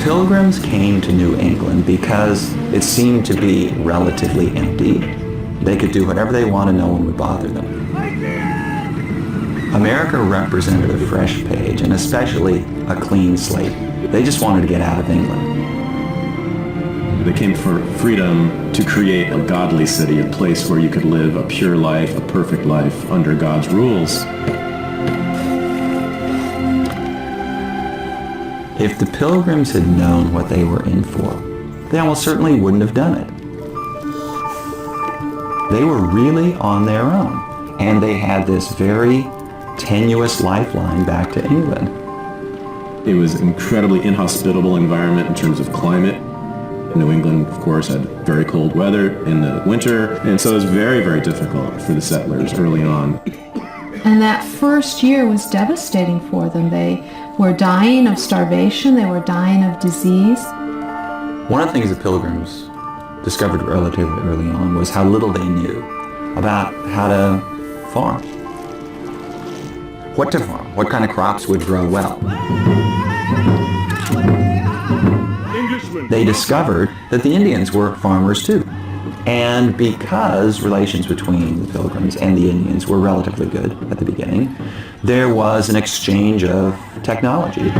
Pilgrims came to New England because it seemed to be relatively empty. They could do whatever they wanted, no one would bother them. America represented a fresh page, and especially a clean slate. They just wanted to get out of England. They came for freedom to create a godly city, a place where you could live a pure life, a perfect life under God's rules. If the Pilgrims had known what they were in for, they almost certainly wouldn't have done it. They were really on their own, and they had this very tenuous lifeline back to England. It was an incredibly inhospitable environment in terms of climate. New England, of course, had very cold weather in the winter, and so it was very, very difficult for the settlers early on. And that first year was devastating for them. They were dying of starvation, they were dying of disease. One of the things the Pilgrims discovered relatively early on was how little they knew about how to farm. What to farm, what kind of crops would grow well. They discovered that the Indians were farmers too. And because relations between the Pilgrims and the Indians were relatively good at the beginning, there was an exchange of technology.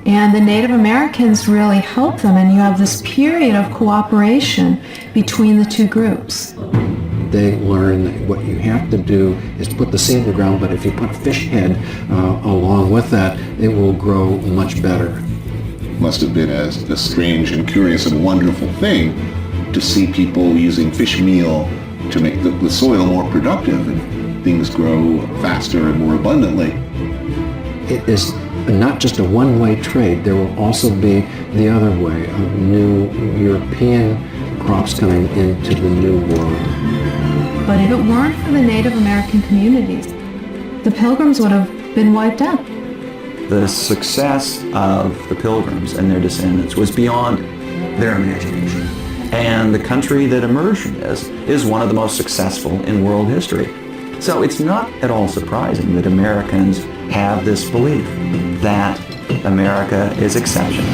And the Native Americans really helped them, and you have this period of cooperation between the two groups. They learn that what you have to do is put the seed in the ground, but if you put fish head along with that, it will grow much better. Must have been a strange and curious and wonderful thing to see people using fish meal to make the soil more productive and things grow faster and more abundantly. It is not just a one-way trade. There will also be the other way of new European crops coming into the New World. But if it weren't for the Native American communities, the Pilgrims would have been wiped out. The success of the Pilgrims and their descendants was beyond their imagination. And the country that emerged from this is one of the most successful in world history. So it's not at all surprising that Americans have this belief that America is exceptional.